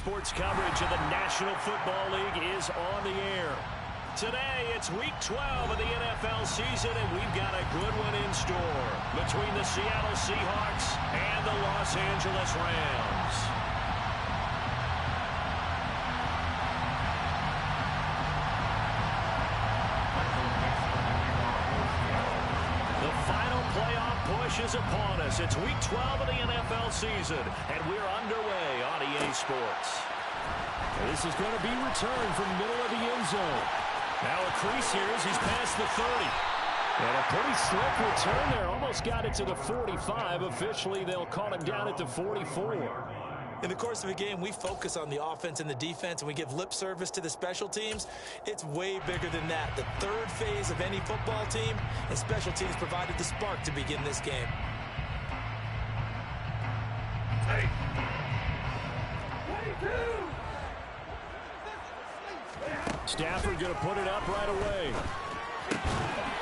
sports coverage of the National Football League is on the air. Today, it's Week 12 of the NFL season, and we've got a good one in store between the Seattle Seahawks and the Los Angeles Rams. The final playoff push is upon us. It's Week 12 of the NFL season, and we're underway on EA Sports. And this is going to be returned from the middle of the end zone. Now a crease here as he's past the 30. And a pretty slick return there. Almost got it to the 45. Officially, they'll call him down at the 44. In the course of a game, we focus on the offense and the defense, and we give lip service to the special teams. It's way bigger than that. The third phase of any football team, and special teams provided the spark to begin this game. Hey. Stafford going to put it up right away.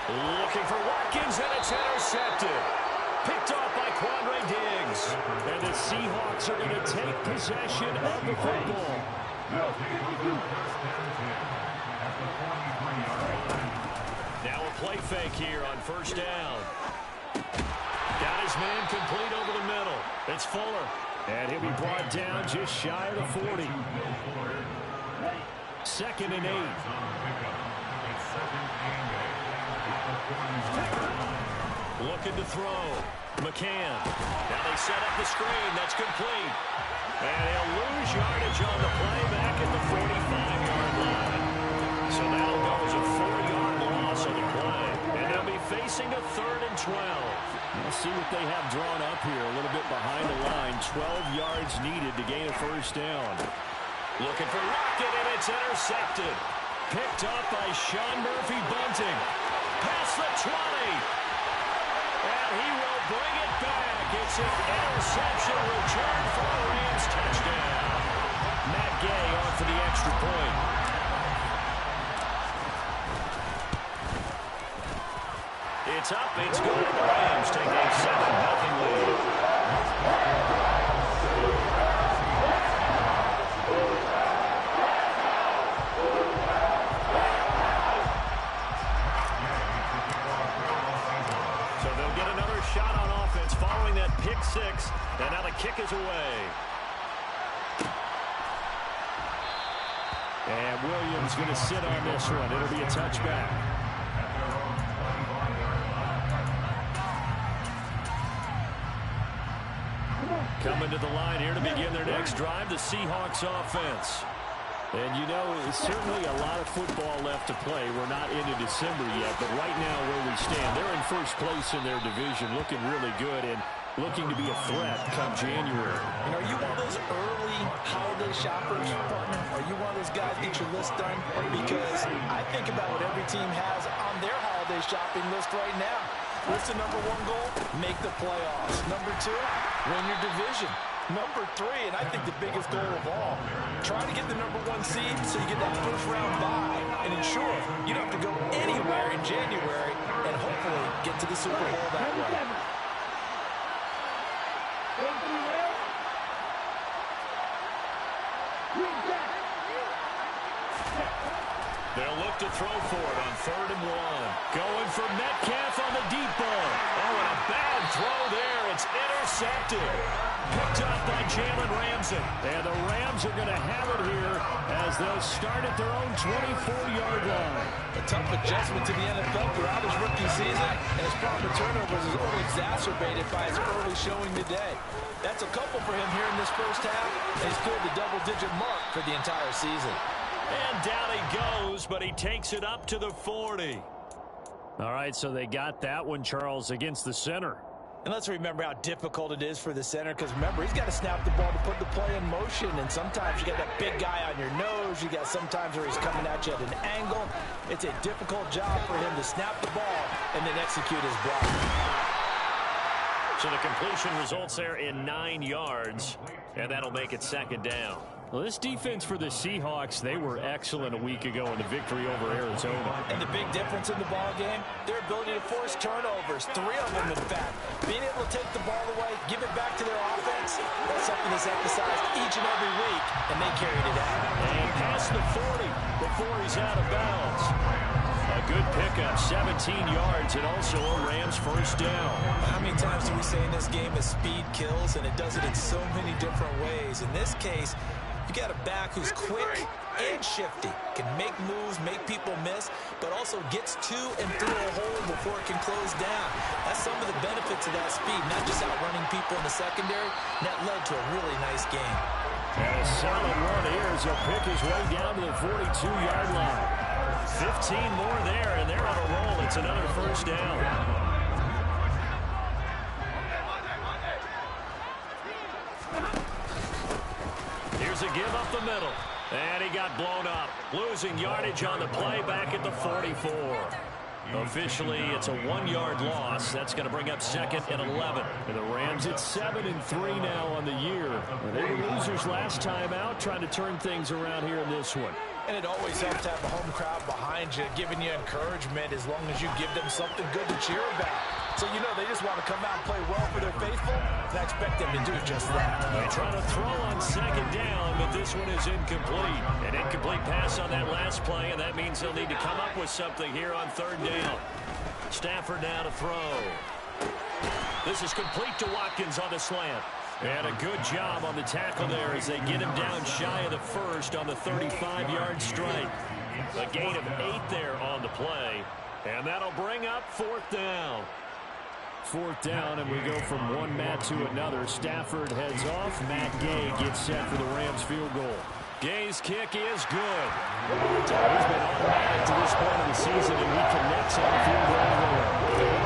Looking for Watkins, and it's intercepted. Picked off by Quandre Diggs. And the Seahawks are going to take possession of the football. Now a play fake here on first down. Got his man complete over the middle. It's Fuller. And he'll be brought down just shy of the 40. 2nd and 8. Looking to throw. McCann. Now they set up the screen. That's complete. And he'll lose yardage on the play back at the 45-yard line. So that'll go as a 4-yard loss on the play. And they'll be facing a 3rd and 12. We'll see what they have drawn up here. A little bit behind the line. 12 yards needed to gain a first down. Looking for Rocket, and it's intercepted. Picked up by Sean Murphy-Bunting. Past the 20. And he will bring it back. It's an interception return for the Rams touchdown. Matt Gay on for the extra point. It's up, it's good. The Rams take a 7-0 lead. Shot on offense following that pick six, and now the kick is away. And Williams going to sit on this one. It'll be a touchback. Coming to the line here to begin their next drive, the Seahawks offense. And, you know, it's certainly a lot of football left to play. We're not into December yet, but right now where we stand, they're in first place in their division, looking really good and looking to be a threat come January. And are you one of those early holiday shoppers, partner? Are you one of those guys get your list done? Because I think about what every team has on their holiday shopping list right now. What's the number 1 goal? Make the playoffs. Number 2, win your division. Number 3, and I think the biggest goal of all, try to get the number 1 seed so you get that first-round bye and ensure you don't have to go anywhere in January and hopefully get to the Super Bowl that way. They'll look to throw for it on 3rd and 1. Going for Metcalf on the deep ball. Oh, and a bad throw there. It's intercepted. Picked up by Jalen Ramsey. And the Rams are going to have it here as they'll start at their own 24-yard line. A tough adjustment to the NFL throughout his rookie season, and his problem with turnovers is only exacerbated by his early showing today. That's a couple for him here in this first half, and he's cleared the double-digit mark for the entire season. And down he goes, but he takes it up to the 40. All right, so they got that one, Charles, against the center. And let's remember how difficult it is for the center, because remember, he's got to snap the ball to put the play in motion, and sometimes you got that big guy on your nose. You got sometimes where he's coming at you at an angle. It's a difficult job for him to snap the ball and then execute his block. So the completion results there in 9 yards, and that'll make it 2nd down. Well, this defense for the Seahawks, they were excellent a week ago in the victory over Arizona. And the big difference in the ball game, their ability to force turnovers, 3 of them in fact. Being able to take the ball away, give it back to their offense, backs. That's something that's emphasized each and every week, and they carried it out. And past the 40 before he's out of bounds. A good pickup, 17 yards, and also a Rams first down. How many times do we say in this game that speed kills, and it does it in so many different ways? In this case, you got a back who's quick and shifty, can make moves, make people miss, but also gets to and through a hole before it can close down. That's some of the benefits of that speed, not just outrunning people in the secondary. And that led to a really nice game. And a solid run here as he'll pick his way down to the 42-yard line. 15 more there, and they're on a roll. It's another first down. Here's a give up the middle. And he got blown up. Losing yardage on the play back at the 44. Officially, it's a 1-yard loss. That's going to bring up second and 11. And the Rams at 7-3 now on the year. They were losers last time out, trying to turn things around here in this one. And it always helps to have a home crowd behind you, giving you encouragement as long as you give them something good to cheer about. So, you know, they just want to come out and play well for their faithful, and I expect them to do just that. They try to throw on second down, but this one is incomplete. An incomplete pass on that last play, and that means they'll need to come up with something here on third down. Stafford now to throw. This is complete to Watkins on the slant. And a good job on the tackle there as they get him down shy of the first on the 35-yard strike. A gain of 8 there on the play. And that'll bring up fourth down. Fourth down, and we go from one Matt to another. Stafford heads off. Matt Gay gets set for the Rams field goal. Gay's kick is good. He's been automatic to this point of the season, and he connects on the field goal.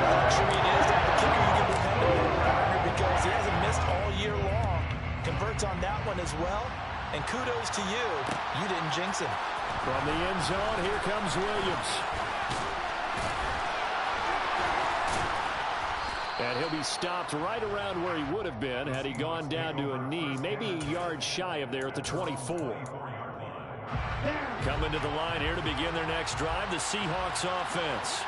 Luxury it is to have a kicker you can depend on, partner, because he hasn't missed all year long. Converts on that one as well. And kudos to you. You didn't jinx him. From the end zone, here comes Williams. And he'll be stopped right around where he would have been had he gone down to a knee, maybe a yard shy of there at the 24. Coming to the line here to begin their next drive, the Seahawks offense.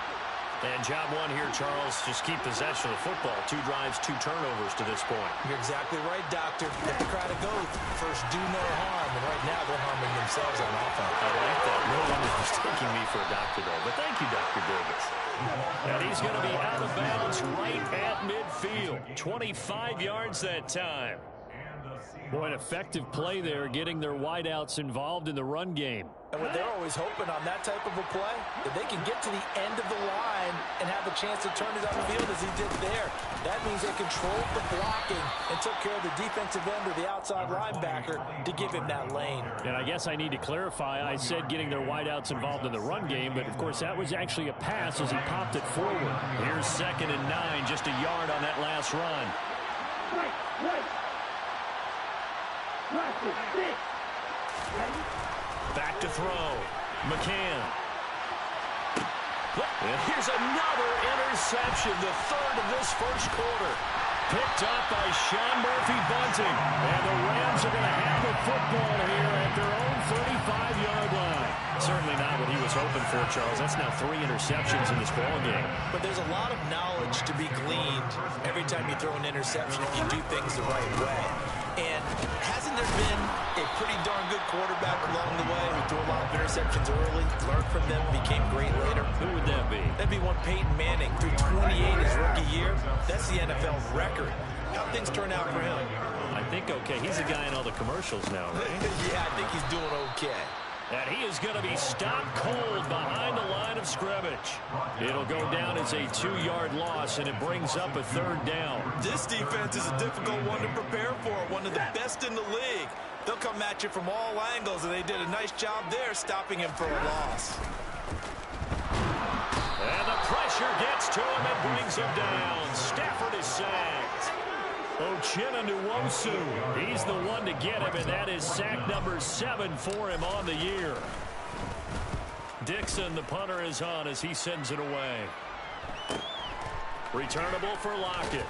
And job one here, Charles, just keep possession of the football. 2 drives, 2 turnovers to this point. You're exactly right, Doctor. Let the crowd go. First, do no harm. And right now, they're harming themselves on offense. I like that. No one is mistaking me for a doctor, though. But thank you, Dr. Davis. And he's going to be out of bounds right at midfield. 25 yards that time. Boy, an effective play there, getting their wideouts involved in the run game. And what they're always hoping on that type of a play, that they can get to the end of the line and have a chance to turn it up the field as he did there. That means they controlled the blocking and took care of the defensive end or the outside linebacker to give him that lane. And I guess I need to clarify, I said getting their wideouts involved in the run game, but of course that was actually a pass as he popped it forward. Here's second and 9, just a yard on that last run. Back to throw. McCann. And here's another interception, the third of this first quarter. Picked up by Sean Murphy-Bunting. And the Rams are going to have the football here at their own 35-yard line. Certainly not what he was hoping for, Charles. That's now 3 interceptions in this ball game. But there's a lot of knowledge to be gleaned every time you throw an interception if you do things the right way. And hasn't there been a pretty darn good quarterback along the way who threw a lot of interceptions early, learned from them, became great later? Who would that be? That'd be one Peyton Manning, threw 28 his rookie year. That's the NFL record. How things turn out for him? I think okay. He's a guy in all the commercials now, right? Yeah, I think he's doing okay. And he is going to be stopped cold behind the line of scrimmage. It'll go down as a 2-yard loss, and it brings up a third down. This defense is a difficult one to prepare for, one of the best in the league. They'll come at you from all angles, and they did a nice job there stopping him for a loss. And the pressure gets to him and brings him down. Stafford is sacked. Uchenna Nwosu, he's the one to get him, and that is sack number 7 for him on the year. Dixon, the punter, is on as he sends it away. Returnable for Lockett.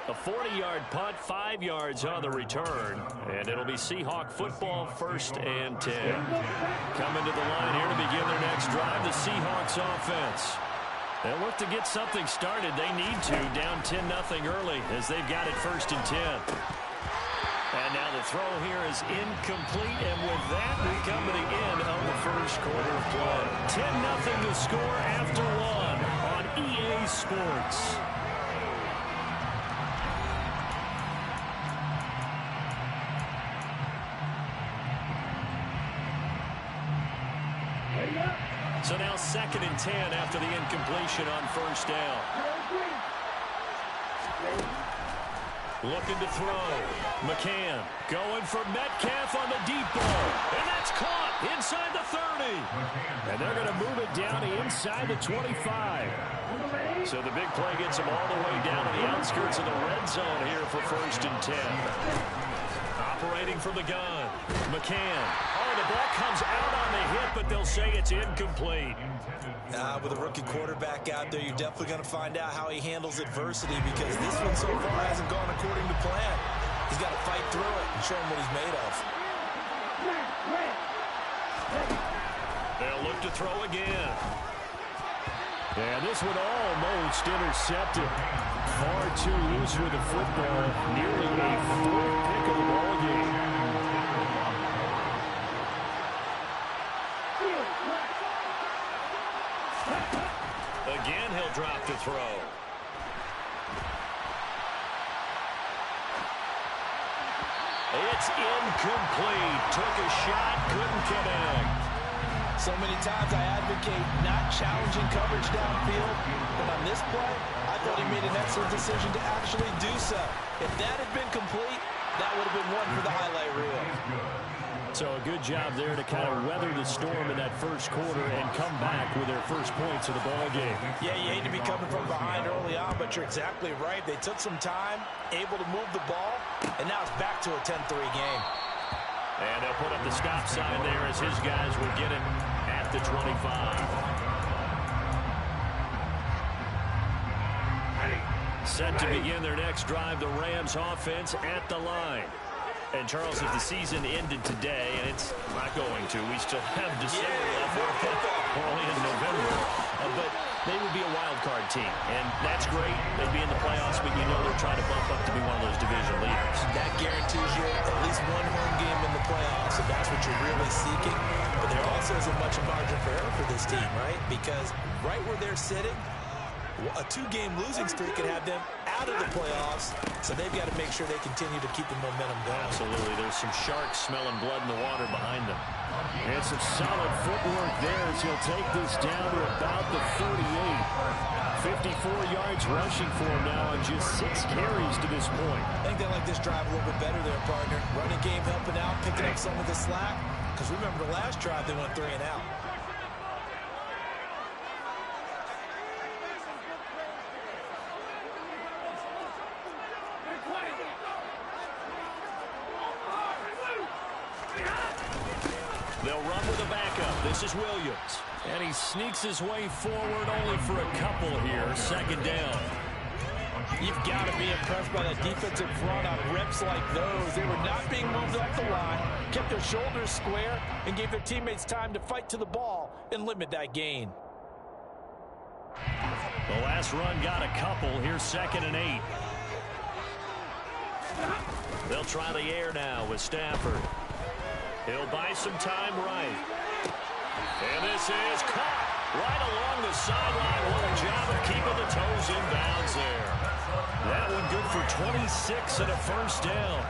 A 40-yard punt, 5 yards on the return, and it'll be Seahawk football, 1st and 10. Coming to the line here to begin their next drive, the Seahawks offense. They'll look to get something started. They need to, down 10-0 early as they've got it 1st and 10. And now the throw here is incomplete, and with that, we come to the end of the first quarter of play. 10-0 to score after one on EA Sports. So now 2nd and 10 after the incompletion on 1st down. Looking to throw. McCann going for Metcalf on the deep ball. And that's caught inside the 30. And they're going to move it down inside the 25. So the big play gets them all the way down to the outskirts of the red zone here for 1st and 10. Operating from the gun. McCann. Oh, the ball comes out on the hit, but they'll say it's incomplete. With a rookie quarterback out there, you're definitely going to find out how he handles adversity, because this one so far hasn't gone according to plan. He's got to fight through it and show him what he's made of. They'll look to throw again. And this one almost intercepted. Far too loose with the football. Nearly a 4th pick of the ball game. Again, he'll drop to throw. It's incomplete. Took a shot, couldn't connect. So many times I advocate not challenging coverage downfield, but on this play, I thought he made an excellent decision to actually do so. If that had been complete, that would have been one for the highlight reel. So a good job there to kind of weather the storm in that first quarter and come back with their first points of the ball game. Yeah, you hate to be coming from behind early on, but you're exactly right. They took some time, able to move the ball, and now it's back to a 10-3 game. And they'll put up the stop sign there as his guys will get him at the 25. Set to begin their next drive, the Rams offense at the line. And, Charles, if the season ended today, and it's not going to, we still have December left. We're only in November. But they would be a wild card team, and that's great. They'd be in the playoffs, but you know they're trying to bump up to be one of those division leaders. That guarantees you at least one home game in the playoffs, and that's what you're really seeking. But there also isn't much margin for error for this team, right? Because right where they're sitting, a 2-game losing streak could have them out of the playoffs, so they've got to make sure they continue to keep the momentum going. Absolutely. There's some sharks smelling blood in the water behind them. And some solid footwork there as he'll take this down to about the 38. 54 yards rushing for him now on just 6 carries to this point. I think they like this drive a little bit better there, partner. Running game helping out, picking up some of the slack. Because remember the last drive, they went 3 and out. They'll run with a backup. This is Williams. And he sneaks his way forward only for a couple here. 2nd down. You've got to be impressed by that defensive front on reps like those. They were not being moved off the line, kept their shoulders square, and gave their teammates time to fight to the ball and limit that gain. The last run got a couple. Here's 2nd and 8. They'll try the air now with Stafford. He'll buy some time right. And this is caught right along the sideline. What a job of keeping the toes in bounds there. That one good for 26 and a 1st down.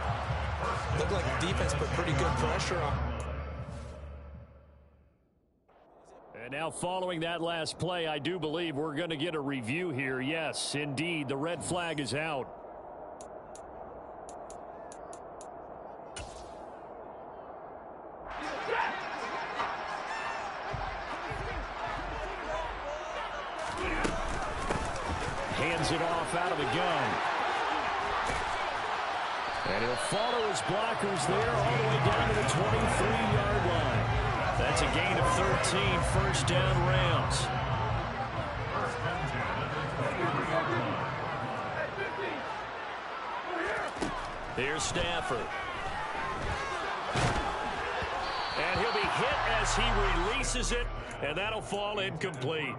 Looked like the defense put pretty good pressure on. And now following that last play, I do believe we're going to get a review here. Yes, indeed, the red flag is out. Hands it off out of the gun. And he'll follow his blockers there all the way down to the 23-yard line. That's a gain of 13, 1st down Rams. Here's Stafford. And he'll be hit as he releases it, and that'll fall incomplete.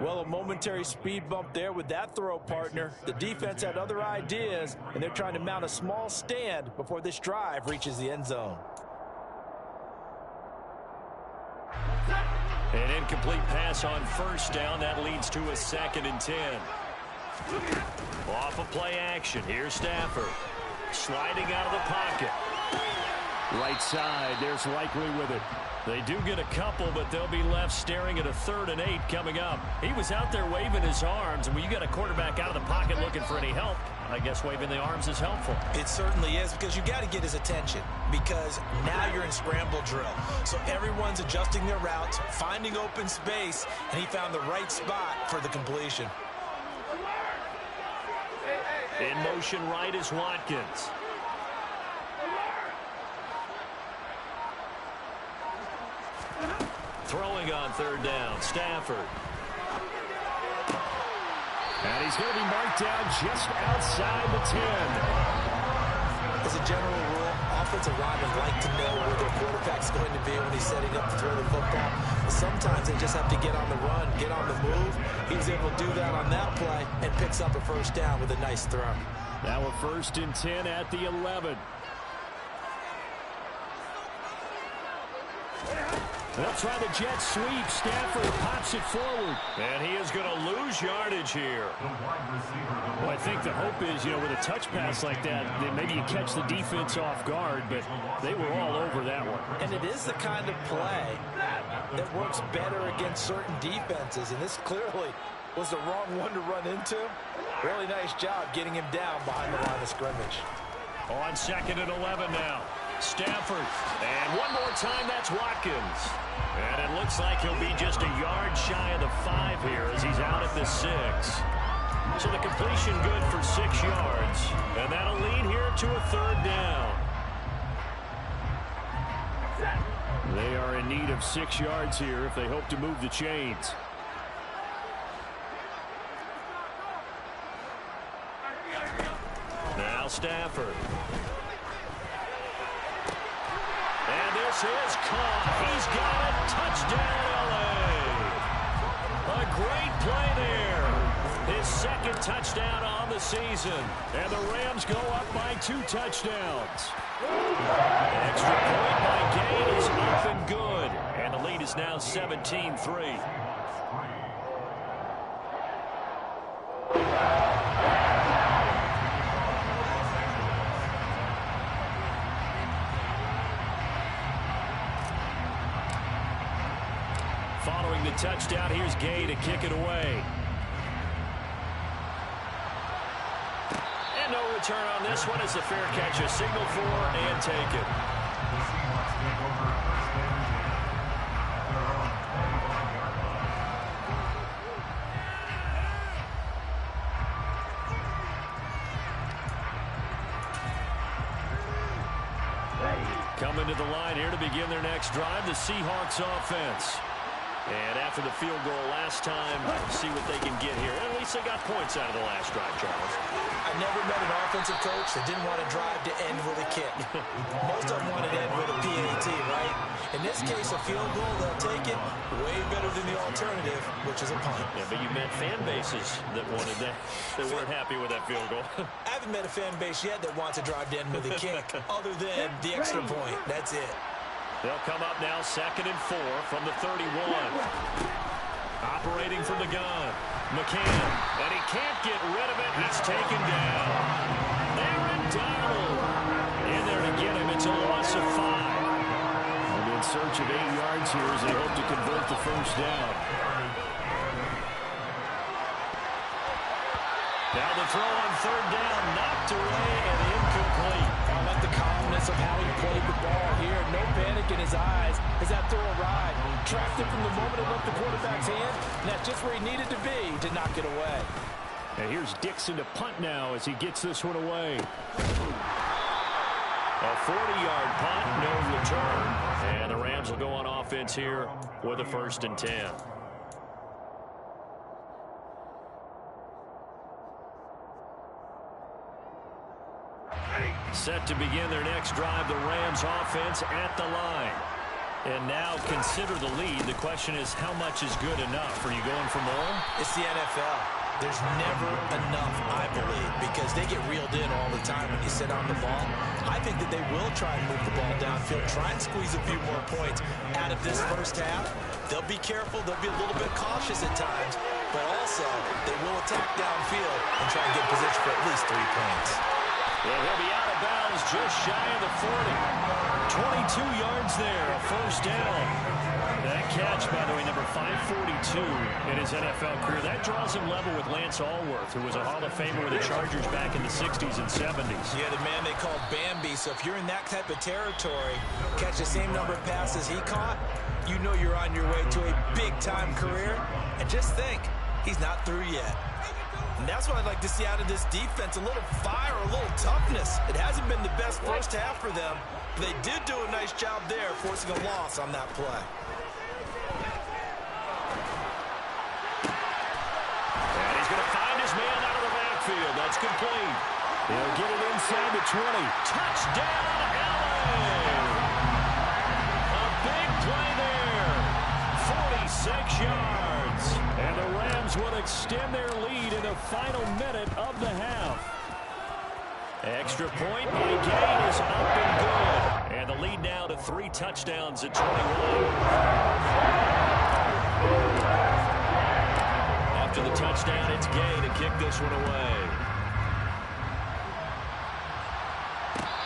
Well, a momentary speed bump there with that throw, partner. The defense had other ideas, and they're trying to mount a small stand before this drive reaches the end zone. An incomplete pass on first down. That leads to a 2nd and 10. Off of play action. Here's Stafford. Sliding out of the pocket. Right side, there's Likely with it. They do get a couple, but they'll be left staring at a 3rd and 8 coming up. He was out there waving his arms, and when you got a quarterback out of the pocket looking for any help, I guess waving the arms is helpful. It certainly is, because you got to get his attention, because now you're in scramble drill. So everyone's adjusting their routes, finding open space, and he found the right spot for the completion. In motion right is Watkins. Throwing on 3rd down, Stafford. And he's going to be marked down just outside the 10. As a general rule, offensive linemen like to know where their quarterback's going to be when he's setting up to throw the football. But sometimes they just have to get on the run, get on the move. He was able to do that on that play and picks up a 1st down with a nice throw. Now a 1st and 10 at the 11. They'll try the jet sweep. Stafford pops it forward. And he is going to lose yardage here. Well, I think the hope is, with a touch pass like that, maybe you catch the defense off guard, but they were all over that one. And it is the kind of play that works better against certain defenses, and this clearly was the wrong one to run into. Really nice job getting him down behind the line of scrimmage. On 2nd and 11 now. Stafford. And one more time, that's Watkins. And it looks like he'll be just a yard shy of the 5 here as he's out at the 6. So the completion good for 6 yards. And that'll lead here to a 3rd down. They are in need of 6 yards here if they hope to move the chains. Now Stafford. And this is caught. He's got it. Touchdown, L.A. A great play there. His 2nd touchdown on the season. And the Rams go up by 2 touchdowns. Extra point by Gay is up and good. And the lead is now 17-3. Following the touchdown, here's Gay to kick it away. And no return on this one. It's a fair catch, a signal for and take it. Coming to the line here to begin their next drive, the Seahawks offense. And after the field goal last time, see what they can get here. At least they got points out of the last drive, Charles. I never met an offensive coach that didn't want to drive to end with a kick. Most of them wanted to end with a PAT, right? In this case, a field goal, they'll take it. Way better than the alternative, which is a punt. Yeah, but you met fan bases that wanted that, that weren't happy with that field goal. I haven't met a fan base yet that wants to drive to end with a kick, other than the extra point. That's it. They'll come up now 2nd and 4 from the 31. Operating from the gun. McCann. And he can't get rid of it. He's taken down. Aaron Donald. In there to get him. It's a loss of 5. And in search of 8 yards here as they hope to convert the 1st down. Now the throw on 3rd down. Knocked away and incomplete. I like the calmness of how he played the ball here. No panic in his eyes as that throw arrived. Tracked it from the moment it left the quarterback's hand, and that's just where he needed to be to knock it away. And here's Dixon to punt now as he gets this one away. A 40-yard punt, no return. And the Rams will go on offense here with a 1st and 10. Set to begin their next drive, the Rams offense at the line. And now consider the lead. The question is, how much is good enough? Are you going for more? It's the NFL. There's never enough, I believe, because they get reeled in all the time when you sit on the ball. I think that they will try and move the ball downfield, try and squeeze a few more points out of this first half. They'll be careful. They'll be a little bit cautious at times, but also they will attack downfield and try and get position for at least 3 points. Well, he'll be out of bounds just shy of the 40. 22 yards there, a first down. That catch, by the way, number 542 in his NFL career. That draws him level with Lance Allworth, who was a Hall of Famer with the Chargers back in the 60s and 70s. Yeah, the man they called Bambi. So if you're in that type of territory, catch the same number of passes he caught, you know you're on your way to a big-time career. And just think, he's not through yet. And that's what I'd like to see out of this defense, a little fire, a little toughness. It hasn't been the best first half for them. They did do a nice job there, forcing a loss on that play. And he's going to find his man out of the backfield. That's complete. He'll get it inside the 20. Touchdown, LA! A big play there. 46 yards. And the Rams will extend their lead in the final minute of the half. Extra point by Gain is up and good. And the lead now to 3 touchdowns at 21. After the touchdown, it's Gay to kick this one away.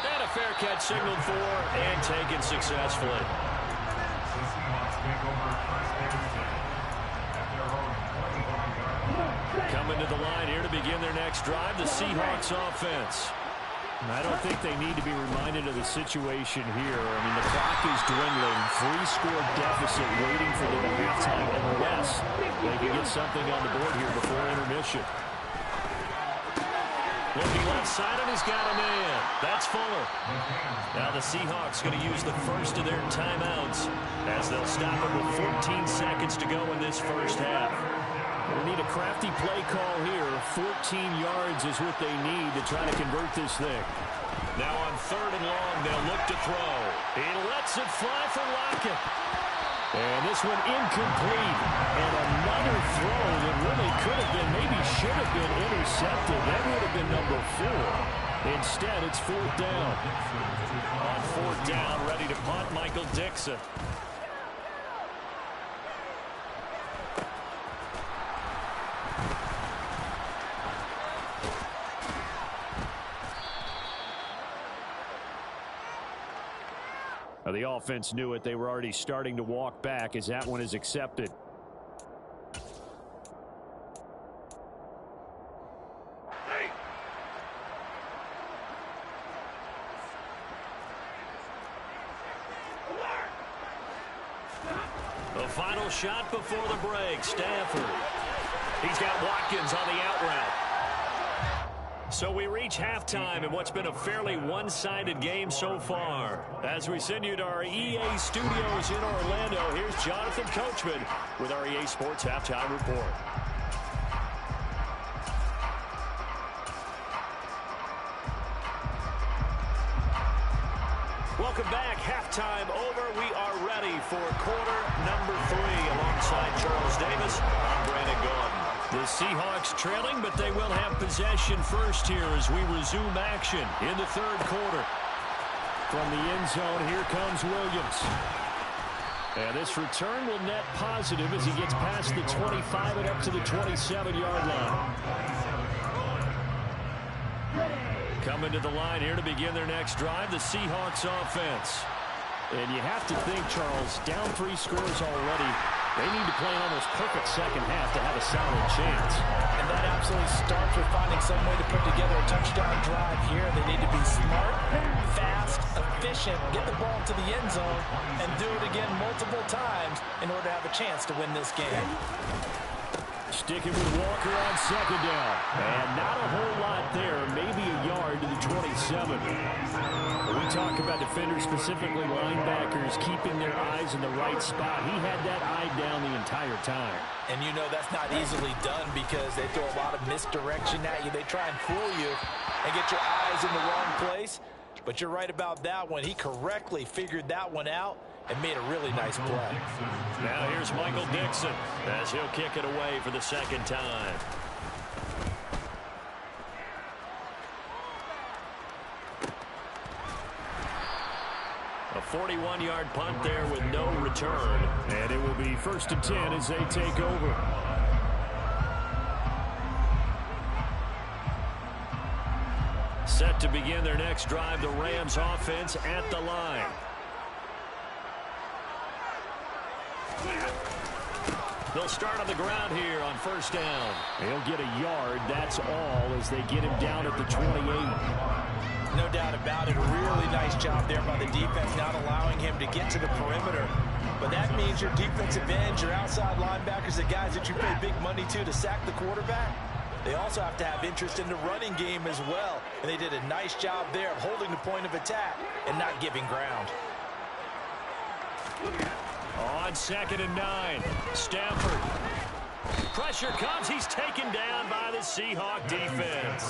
And a fair catch signaled for and taken successfully. Coming to the line here to begin their next drive, the Seahawks offense. I don't think they need to be reminded of the situation here. I mean, the clock is dwindling. 3-score deficit waiting for them at halftime unless they can get something on the board here before intermission. Looking left side, and he's got a man. That's Fuller. Now the Seahawks going to use the first of their timeouts as they'll stop it with 14 seconds to go in this first half. We need a crafty play call here. 14 yards is what they need to try to convert this thing. Now on 3rd and long, they'll look to throw. He lets it fly for Lockett. And this one incomplete. And another throw that really could have been, maybe should have been intercepted. That would have been number 4. Instead, it's 4th down. On 4th down, ready to punt, Michael Dixon. The offense knew it. They were already starting to walk back as that one is accepted. The final shot before the break. Stafford. He's got Watkins on the out route. So we reach halftime in what's been a fairly one-sided game so far. As we send you to our EA studios in Orlando, here's Jonathan Coachman with our EA Sports Halftime Report. Welcome back. Halftime over. We are ready for quarter number 3. Alongside Charles Davis, I'm Brandon Gordon. The Seahawks trailing, but they will have possession first here as we resume action in the 3rd quarter. From the end zone, here comes Williams. And this return will net positive as he gets past the 25 and up to the 27-yard line. Coming to the line here to begin their next drive, the Seahawks offense. And you have to think, Charles, down 3 scores already. They need to play an almost perfect second half to have a solid chance. And that absolutely starts with finding some way to put together a touchdown drive here. They need to be smart, fast, efficient, get the ball to the end zone, and do it again multiple times in order to have a chance to win this game. Sticking with Walker on 2nd down. And not a whole lot there. Maybe a yard to the 27. When we talk about defenders, specifically linebackers, keeping their eyes in the right spot, he had that eye down the entire time. And you know that's not easily done because they throw a lot of misdirection at you. They try and fool you and get your eyes in the wrong place. But you're right about that one. He correctly figured that one out. and made a really nice play. Now here's Michael Dixon as he'll kick it away for the second time. A 41-yard punt there with no return. And it will be 1st and 10 as they take over. Set to begin their next drive, the Rams offense at the line. They'll start on the ground here on 1st down. They'll get a yard, that's all, as they get him down at the 28. No doubt about it. A really nice job there by the defense, not allowing him to get to the perimeter. But that means your defensive ends, your outside linebackers, the guys that you pay big money to sack the quarterback, they also have to have interest in the running game as well. And they did a nice job there of holding the point of attack and not giving ground. On 2nd and 9, Stafford. Pressure comes. He's taken down by the Seahawks defense.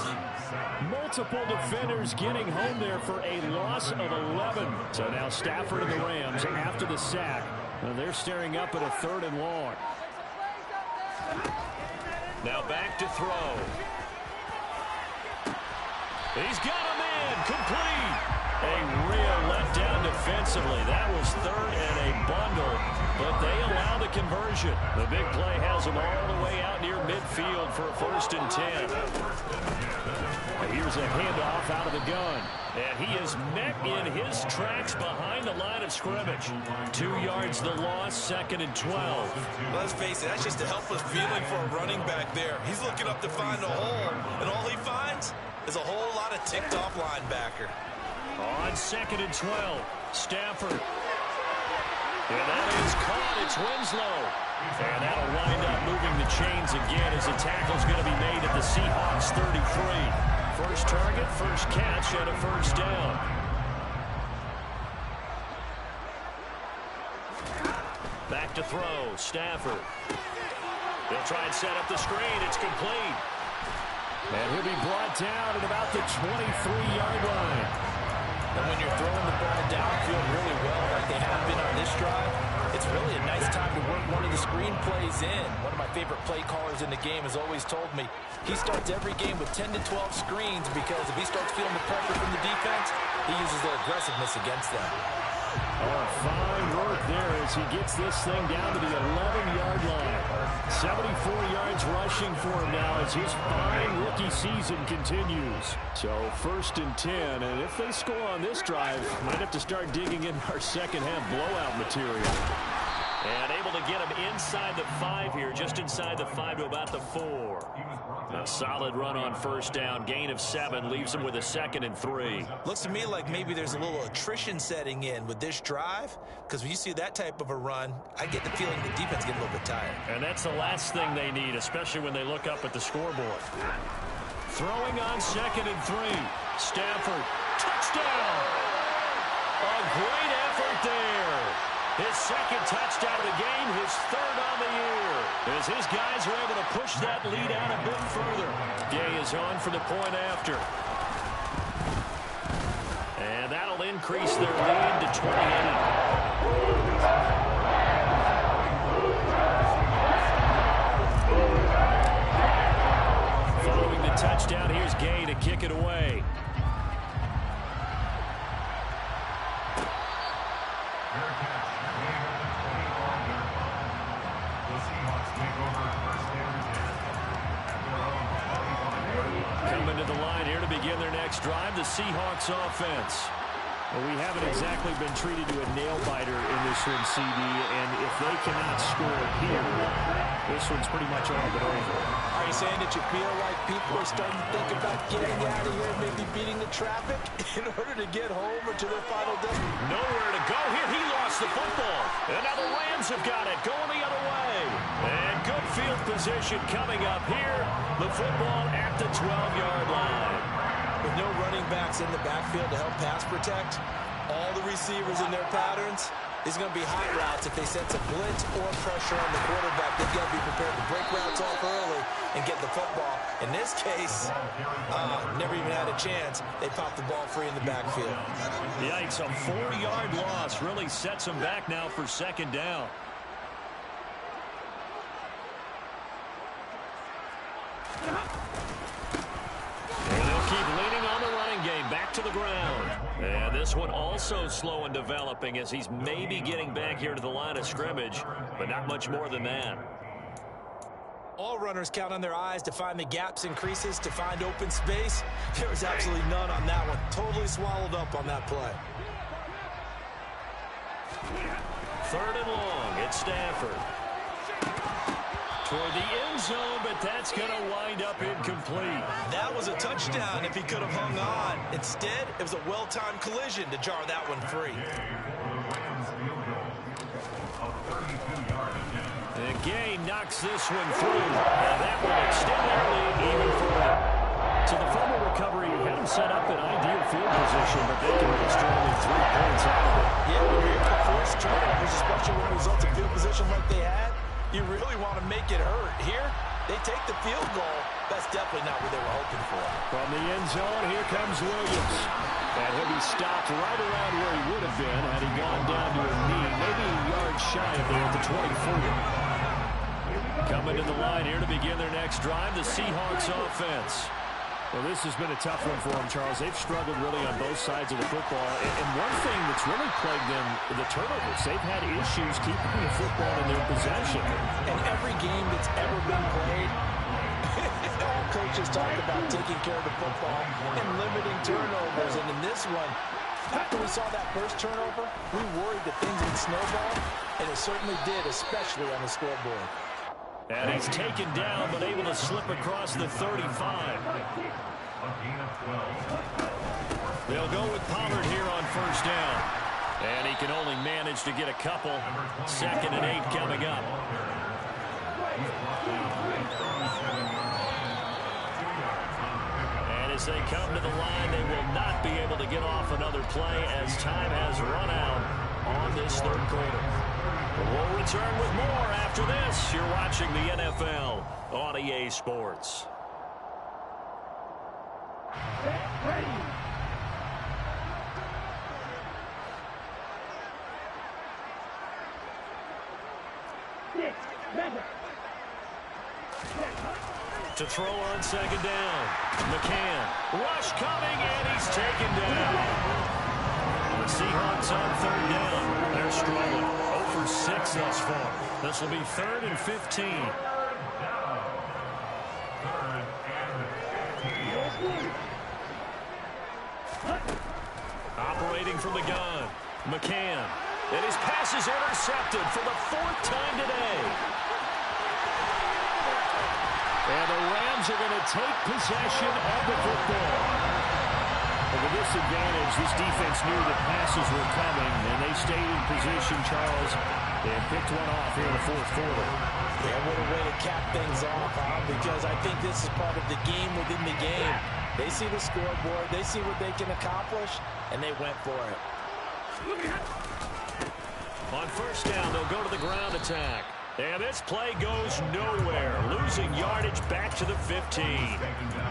Multiple defenders getting home there for a loss of 11. So now Stafford and the Rams after the sack. They're staring up at a 3rd and long. Now back to throw. He's got him in. Complete. A real letdown defensively. That was 3rd and a bundle, but they allow the conversion. The big play has them all the way out near midfield for a 1st and 10. Here's a handoff out of the gun. And he is met in his tracks behind the line of scrimmage. 2 yards the loss, 2nd and 12. Let's face it, that's just a helpless feeling for a running back there. He's looking up to find a hole, and all he finds is a whole lot of ticked-off linebacker. On 2nd and 12, Stafford. And that is caught. It's Winslow. And that'll wind up moving the chains again as the tackle's going to be made at the Seahawks 33. First target, first catch, and a 1st down. Back to throw, Stafford. They'll try and set up the screen. It's complete. And he'll be brought down at about the 23-yard line. And when you're throwing the ball downfield really well like they have been on this drive, it's really a nice time to work one of the screen plays in. One of my favorite play callers in the game has always told me he starts every game with 10 to 12 screens because if he starts feeling the pressure from the defense, he uses their aggressiveness against them. Oh, fine work there as he gets this thing down to the 11-yard line. 74 yards rushing for him now as his fine rookie season continues. So 1st and 10, and if they score on this drive, might have to start digging in our second-half blowout material. And able to get him inside the 5 here, just inside the 5 to about the 4. A solid run on 1st down, gain of 7, leaves him with a 2nd and 3. Looks to me like maybe there's a little attrition setting in with this drive, because when you see that type of a run, I get the feeling the defense getting a little bit tired. And that's the last thing they need, especially when they look up at the scoreboard. Throwing on 2nd and 3. Stafford, touchdown! A great effort there. His 2nd touchdown of the game, his 3rd on the year. As his guys are able to push that lead out a bit further. Gay is on for the point after. And that'll increase their lead to 28. Following the touchdown, here's Gay to kick it away. Coming to the line here to begin their next drive, the Seahawks offense. Well, we haven't exactly been treated to a nail-biter in this one, CD, and if they cannot score here, this one's pretty much all but over. Are you saying that you feel like people are starting to think about getting out of here, maybe beating the traffic in order to get home or to their final destination? Nowhere to go here. He lost the football. And now the Rams have got it, going the other way. And good field position coming up here. The football at the 12-yard line. With no running backs in the backfield to help pass protect, all the receivers in their patterns, These are going to be hot routes. If they sense a blitz or pressure on the quarterback, they've got to be prepared to break routes off early and get the football. In this case, never even had a chance. They popped the ball free in the backfield. Yikes, a 4-yard loss really sets them back now for second down. And they'll keep leaning on the running game, back to the ground. And this one also slow in developing as he's maybe getting back here to the line of scrimmage, but not much more than that. All runners count on their eyes to find the gaps and creases, to find open space. There was absolutely none on that one. Totally swallowed up on that play. 3rd and long, it's Stafford. Toward the end zone, but that's going to wind up incomplete. That was a touchdown if he could have hung on. Instead, it was a well-timed collision to jar that one free. And Gay knocks this one through. And that will extend their lead even further. So the fumble recovery had him set up in ideal field position, but they can destroy only 3 points out of it. Yeah, when you're able to force turnovers, especially when it results in field position like they had, you really want to make it hurt. Here, they take the field goal. That's definitely not what they were hoping for. From the end zone, here comes Williams. And he'll be stopped right around where he would have been had he gone down to a knee, maybe a yard shy of there at the 24. Coming to the line here to begin their next drive, the Seahawks offense. Well, this has been a tough one for them, Charles. They've struggled really on both sides of the football. And one thing that's really plagued them, the turnovers. They've had issues keeping the football in their possession. And every game that's ever been played, all coaches talk about taking care of the football and limiting turnovers. And in this one, after we saw that first turnover, we worried that things would snowball, and it certainly did, especially on the scoreboard. And he's taken down, but able to slip across the 35. They'll go with Pollard here on 1st down. And he can only manage to get a couple. 2nd and 8 coming up. And as they come to the line, they will not be able to get off another play as time has run out on this 3rd quarter. We'll return with more after this. You're watching the NFL on EA Sports. To throw on 2nd down. McCann. Rush coming, and he's taken down. The Seahawks on 3rd down. They're struggling. 0 for 6 thus far. This will be 3rd and 15. Operating from the gun. McCann. And his pass is intercepted for the 4th time today. And the Rams are going to take possession of the football. And with this advantage, this defense knew that passes were coming, and they stayed in position, Charles, and picked one off here in the 4th quarter. Yeah, what a way to cap things off, huh? Because I think this is part of the game within the game. They see the scoreboard, they see what they can accomplish, and they went for it. On 1st down, they'll go to the ground attack. And this play goes nowhere. Losing yardage back to the 15.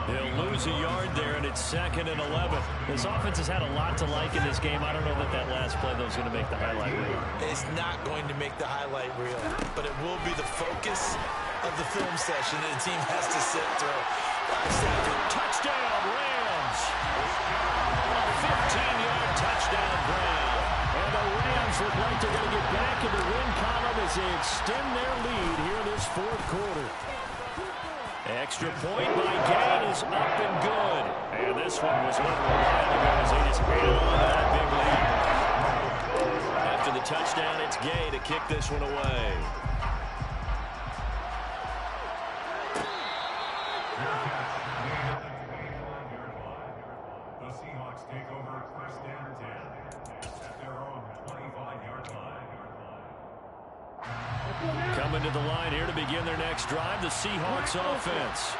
They'll lose a yard there, and it's 2nd and 11. This offense has had a lot to like in this game. I don't know that last play, though, is going to make the highlight reel. It's not going to make the highlight reel, but it will be the focus of the film session that the team has to sit through. Touchdown, Rams. A 15-yard touchdown grab. And the Rams look like they're going to get back in the win column as they extend their lead here this 4th quarter. Extra point by Gain is up and good. And this one was over a while ago as they just held on to that big lead. After the touchdown, it's Gay to kick this one away. The Seahawks take over 1st and 10 at their own 25-yard line. Coming to the line here to begin their next drive, the Seahawks offense.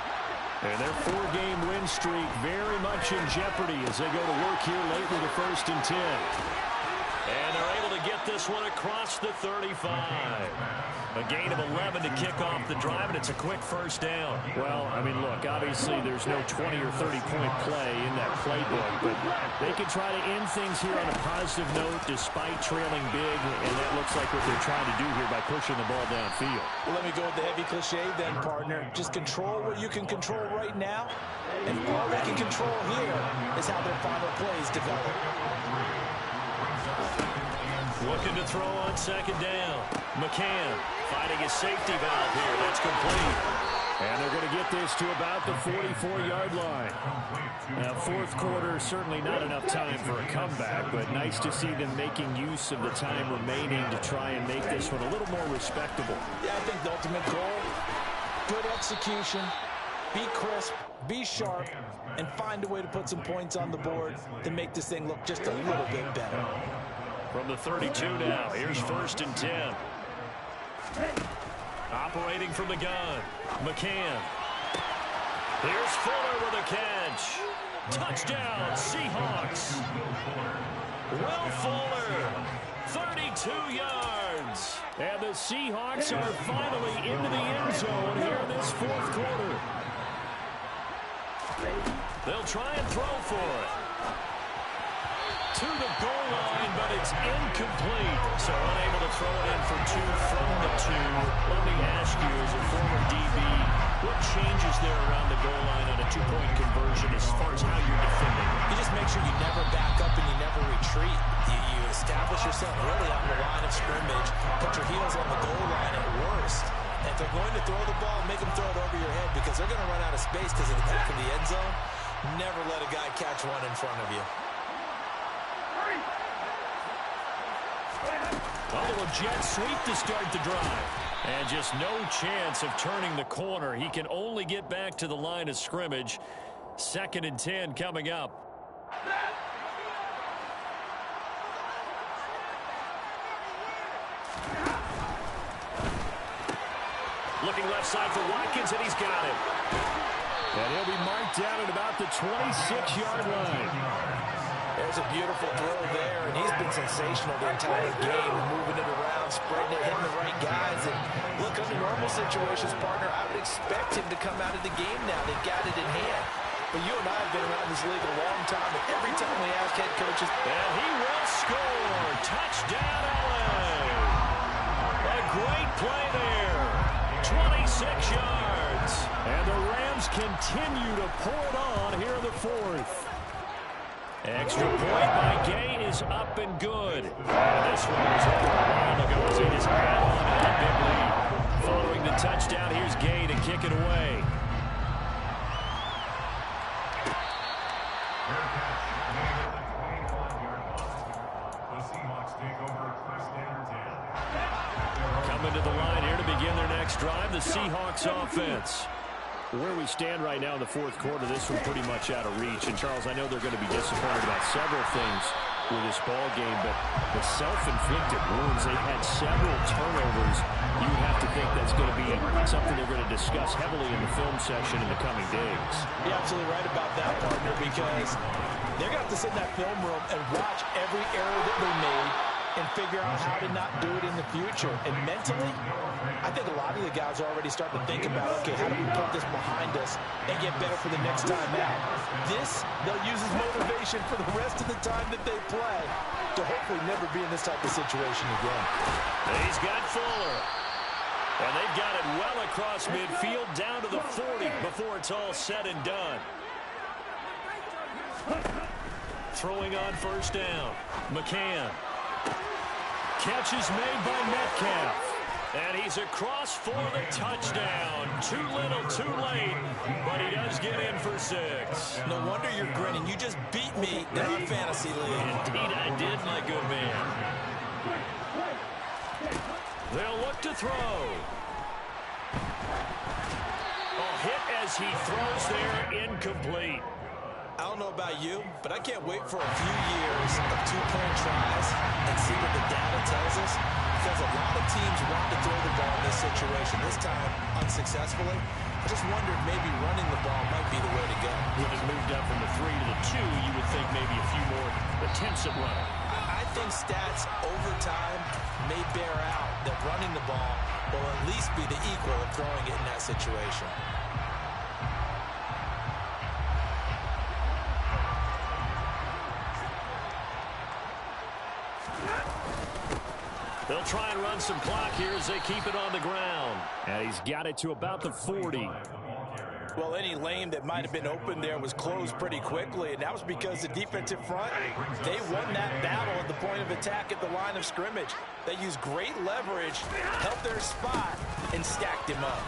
And their 4-game win streak very much in jeopardy as they go to work here late with the 1st and 10. And they're able to get this one across the 35. A gain of 11 to kick off the drive, and it's a quick first down. Well, I mean, look, obviously there's no 20 or 30-point play in that playbook, but they can try to end things here on a positive note despite trailing big, and that looks like what they're trying to do here by pushing the ball downfield. Well, let me go with the heavy cliche then, partner. Just control what you can control right now, and all they can control here is how their final plays develop. Looking to throw on second down. McCann finding his safety valve here. That's complete. And they're going to get this to about the 44-yard line. Now, fourth quarter, certainly not enough time for a comeback, but nice to see them making use of the time remaining to try and make this one a little more respectable. Yeah, I think the ultimate goal, good execution, be crisp, be sharp, and find a way to put some points on the board to make this thing look just a little bit better. From the 32 now, here's 1st and 10. Operating from the gun, McCann. Here's Fuller with a catch. Touchdown, Seahawks. Will Fuller, 32 yards. And the Seahawks are finally into the end zone here in this fourth quarter. They'll try and throw for it. To the goal line, but it's incomplete. So unable to throw it in for 2 from the 2. Let me ask you, as a former DB, what changes there around the goal line on a 2-point conversion as far as how you're defending? You just make sure you never back up and you never retreat. You establish yourself really on the line of scrimmage, put your heels on the goal line at worst. And if they're going to throw the ball, make them throw it over your head because they're going to run out of space because of the back of the end zone. Never let a guy catch one in front of you. Oh, a jet sweep to start the drive. And just no chance of turning the corner. He can only get back to the line of scrimmage. 2nd and 10 coming up. Looking left side for Watkins, and he's got it. And he'll be marked down at about the 26-yard line. There's a beautiful throw there, and he's been sensational the entire game, moving it around, spreading it, hitting the right guys. And look, under normal situations, partner, I would expect him to come out of the game now. They've got it in hand. But you and I have been around this league a long time, and every time we ask head coaches, and he will score. Touchdown, LA. A great play there. 26 yards. And the Rams continue to pour it on here in the fourth. Extra point by Gay is up and good. And this one was over a while ago as it is Allen on a big lead. Following the touchdown, here's Gay to kick it away. The Seahawks take over 1st and 10. Coming to the line here to begin their next drive, the Seahawks offense. Where we stand right now in the fourth quarter, this one pretty much out of reach. And, Charles, I know they're going to be disappointed about several things with this ball game, but the self-inflicted wounds, they've had several turnovers. You would have to think that's going to be something they're going to discuss heavily in the film session in the coming days. you're absolutely right about that, partner, because they're going to have to sit in that film room and watch every error that they made and figure out how to not do it in the future. And mentally, I think a lot of the guys are already starting to think about, okay, how do we put this behind us and get better for the next time out? This, they'll use as motivation for the rest of the time that they play to hopefully never be in this type of situation again. He's got Fuller. And they've got it well across midfield down to the 40 before it's all said and done. Throwing on 1st down. McCann. Catch is made by Metcalf. And he's across for the touchdown. Too little, too late. But he does get in for 6. No wonder you're grinning. You just beat me in our fantasy league. Indeed I did, my good man. They'll look to throw. A hit as he throws there, incomplete. I don't know about you, but I can't wait for a few years of 2-point tries and see what the data tells us, because a lot of teams want to throw the ball in this situation, this time unsuccessfully. I just wondered maybe running the ball might be the way to go. When it moved up from the 3 to the 2, you would think maybe a few more attempts at running. I think stats over time may bear out that running the ball will at least be the equal of throwing it in that situation. They'll try and run some clock here as they keep it on the ground. And he's got it to about the 40. Well, any lane that might have been open there was closed pretty quickly, and that was because the defensive front, they won that battle at the point of attack at the line of scrimmage. They used great leverage, held their spot, and stacked him up.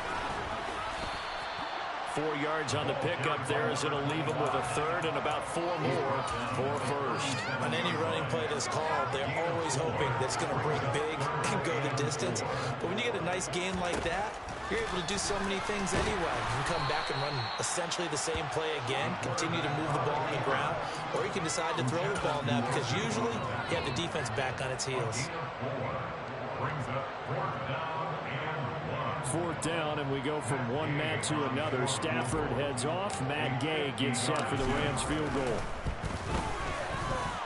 4 yards on the pickup there as it'll leave them with a third and about 4 more for first. On any running play that's called, they're always hoping that it's going to break big and go the distance. But when you get a nice gain like that, you're able to do so many things anyway. You can come back and run essentially the same play again, continue to move the ball on the ground, or you can decide to throw the ball now because usually you have the defense back on its heels. Fourth down, and we go from one Matt to another. Stafford heads off. Matt Gay gets set for the Rams field goal.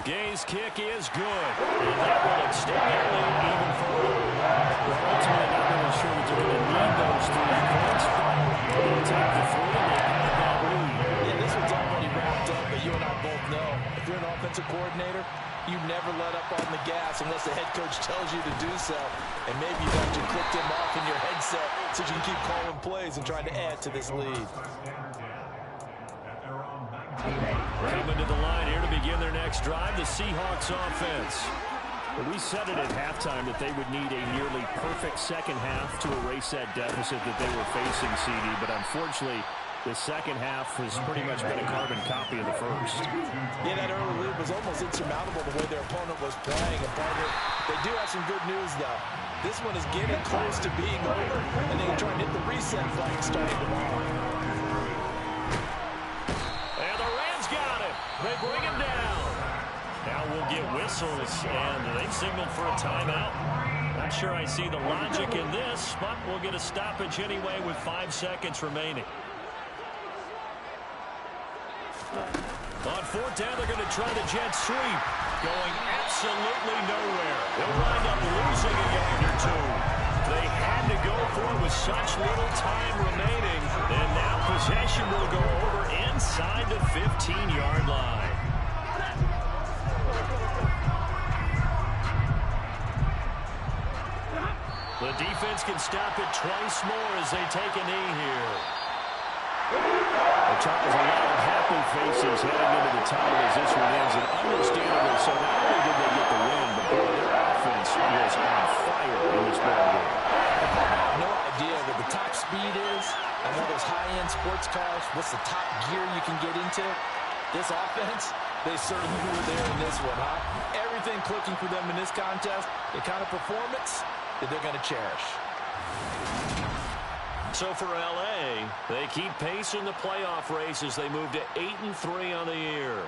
Gay's kick is good. And that will extend their lead even further. Well, ultimately, not really sure that they're going to need those 3 points, but they'll take the 3 and they have that lead. Yeah, this one's already wrapped up, but you and I both know if you're an offensive coordinator, you never let up on the gas unless the head coach tells you to do so. And maybe you've actually clicked him off in your headset so you can keep calling plays and trying to add to this lead. Coming to the line here to begin their next drive, the Seahawks offense. Well, we said it at halftime that they would need a nearly perfect second half to erase that deficit that they were facing, CD. But unfortunately, the second half has pretty much been a carbon copy of the first. Yeah, that early lead was almost insurmountable the way their opponent was playing. And partner, they do have some good news, though. This one is getting close to being over, and they can try and hit the reset button starting tomorrow. And the Rams got it. They bring him down. Now we'll get whistles, and they've signaled for a timeout. Not sure I see the logic in this, but we'll get a stoppage anyway with 5 seconds remaining. On 4th down, they're going to try the jet sweep. Going absolutely nowhere. They'll wind up losing a yard or 2. They had to go for it with such little time remaining. And now possession will go over inside the 15-yard line. The defense can stop it twice more as they take a knee here. The Chargers a lot of happy faces heading into the time as this one ends. And understandably so, not only did they get the win, but boy, their offense was on fire in this ball game. No idea what the top speed is on one of those high-end sports cars. What's the top gear you can get into? This offense, they certainly were there in this one, huh? Everything clicking for them in this contest, the kind of performance that they're going to cherish. So for L.A., they keep pace in the playoff race as they move to 8-3 on the year.